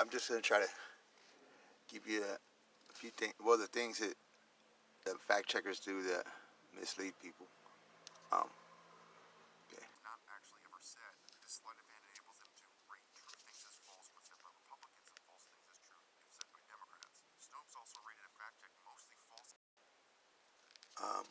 I'm just gonna try to give you a few things. Well, the things that the fact checkers do that mislead people. Um, okay. Not actually ever said. This sleight of hand enables them to rate true things as false, but said by Republicans and false things as true if said by Democrats. Snopes also rated a fact check mostly false. Um,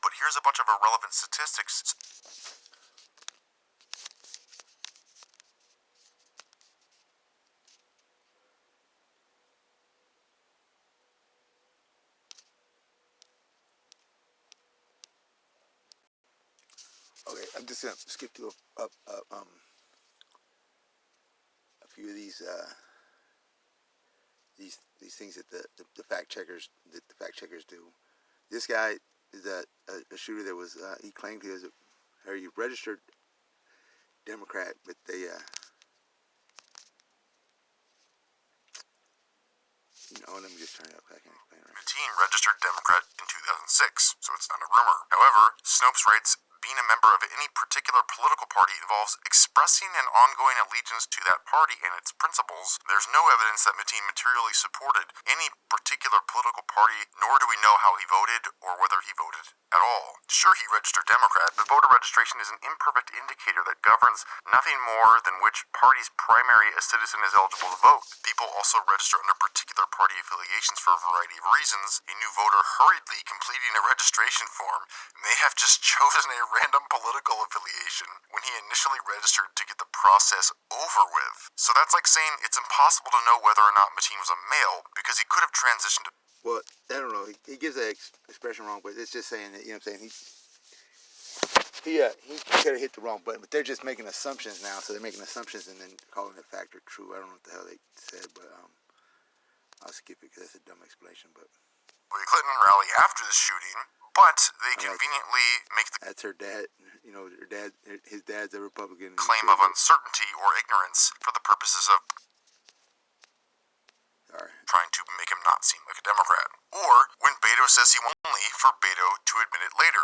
But here's a bunch of irrelevant statistics. okay, I'm just gonna skip to a few of these things that the fact checkers do. This guy is a shooter that was he claimed he was a registered Democrat, but they let me just turn it up. I can't explain it right. Mateen registered Democrat in 2006, so it's not a rumor. However, Snopes writes, being a member of any particular political party involves expressing an ongoing allegiance to that party and its principles. There's no evidence that Mateen materially supported any particular political party, nor do we know how he voted or whether he voted at all. Sure, he registered Democrat, but voter registration is an imperfect indicator that governs nothing more than which party's primary a citizen is eligible to vote. People also register under particular party affiliations for a variety of reasons. A new voter hurriedly completing a registration form may have just chosen a random political affiliation when he initially registered to get the process over with. So that's like saying it's impossible to know whether or not Mateen was a male because he could have transitioned to... Well, I don't know. He gives that expression wrong, but it's just saying that, what I'm saying, he could have hit the wrong button, but they're just making assumptions now. So they're making assumptions and then calling it fact or true. I don't know what the hell they said, but I'll skip it because that's a dumb explanation. But Hillary Clinton rally after the shooting, but they conveniently make the... That's her dad. His dad's a Republican. Claim of uncertainty or ignorance for the purposes of trying to make him not seem like a Democrat. Or when Beto says he won't, only for Beto to admit it later.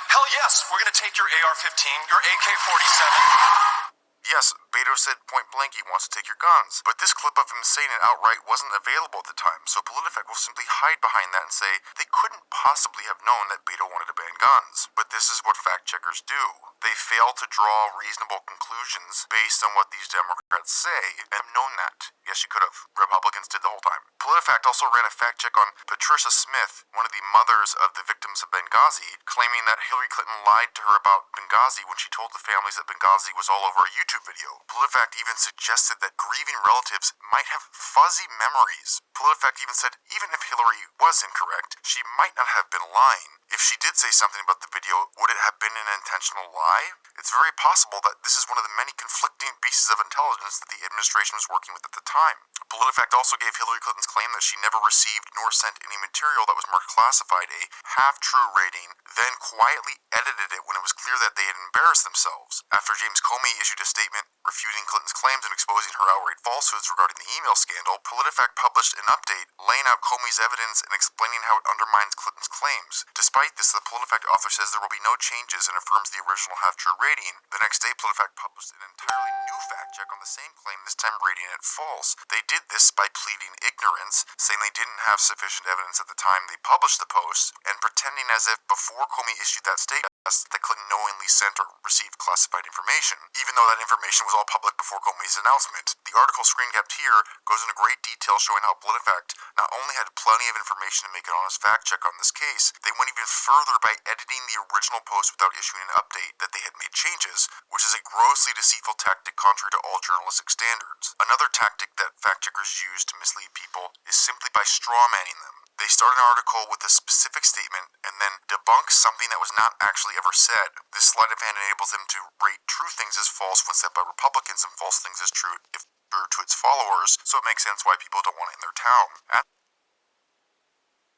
Hell yes, we're gonna take your AR-15, your AK-47. Yes, Beto said point blank he wants to take your guns, but this clip of him saying it outright wasn't available at the time, so PolitiFact will simply hide behind that and say they couldn't possibly have known that Beto wanted to ban guns. But this is what fact checkers do. They fail to draw reasonable conclusions based on what these Democrats say, and have known that. Yes, you could have. Republicans did the whole time. PolitiFact also ran a fact check on Patricia Smith, one of the mothers of the victims of Benghazi, claiming that Hillary Clinton lied to her about Benghazi when she told the families that Benghazi was all over a YouTube video. PolitiFact even suggested that grieving relatives might have fuzzy memories. PolitiFact even said even if Hillary was incorrect, she might not have been lying. If she did say something about the video, would it have been an intentional lie? It's very possible that this is one of the many conflicting pieces of intelligence that the administration was working with at the time. PolitiFact also gave Hillary Clinton's claim that she never received nor sent any material that was marked classified a half-true rating, then quietly edited it when it was clear that they had embarrassed themselves. After James Comey issued a statement refuting Clinton's claims and exposing her outright falsehoods regarding the email scandal, PolitiFact published an update laying out Comey's evidence and explaining how it undermines Clinton's claims. Despite this, the PolitiFact author says there will be no changes and affirms the original half-true rating. The next day, PolitiFact published an entirely new fact check on the same claim, this time rating it false. They did this by pleading ignorance, saying they didn't have sufficient evidence at the time they published the post, and pretending as if before Comey issued that statement that Clinton knowingly sent or received classified information, even though that information was all public before Comey's announcement. The article screen capped here goes into great detail showing how PolitiFact not only had plenty of information to make an honest fact check on this case, they went even further by editing the original post without issuing an update that they had made changes, which is a grossly deceitful tactic contrary to all journalistic standards. Another tactic that fact checkers use to mislead people is simply by straw-manning them. They start an article with a specific statement and then debunk something that was not actually ever said. This sleight of hand enables them to rate true things as false when said by Republicans and false things as true if true to its followers, so it makes sense why people don't want it in their town.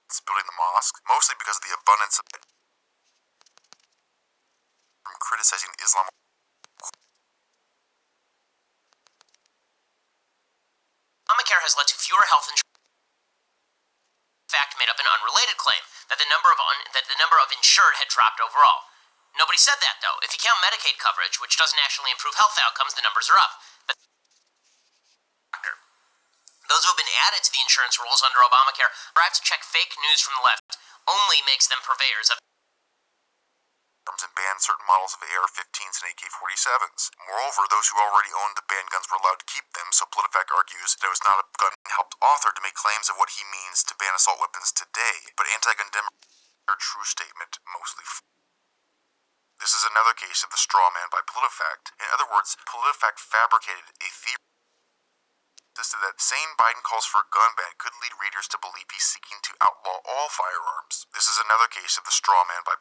It's building the mosque, mostly because of the abundance of from criticizing Islam. Obamacare has led to fewer health insurance. Fact made up an unrelated claim that the number of insured had dropped overall. Nobody said that, though. If you count Medicaid coverage, which doesn't actually improve health outcomes, the numbers are up. But those who have been added to the insurance rolls under Obamacare or have to check fake news from the left only makes them purveyors of And banned certain models of AR-15s and AK-47s. Moreover, those who already owned the banned guns were allowed to keep them, so PolitiFact argues that it was not a gun helped author to make claims of what he means to ban assault weapons today, but anti-gun Democrats are a true statement, mostly This is another case of the straw man by PolitiFact. In other words, PolitiFact fabricated a theory that saying Biden calls for a gun ban could lead readers to believe he's seeking to outlaw all firearms. This is another case of the straw man by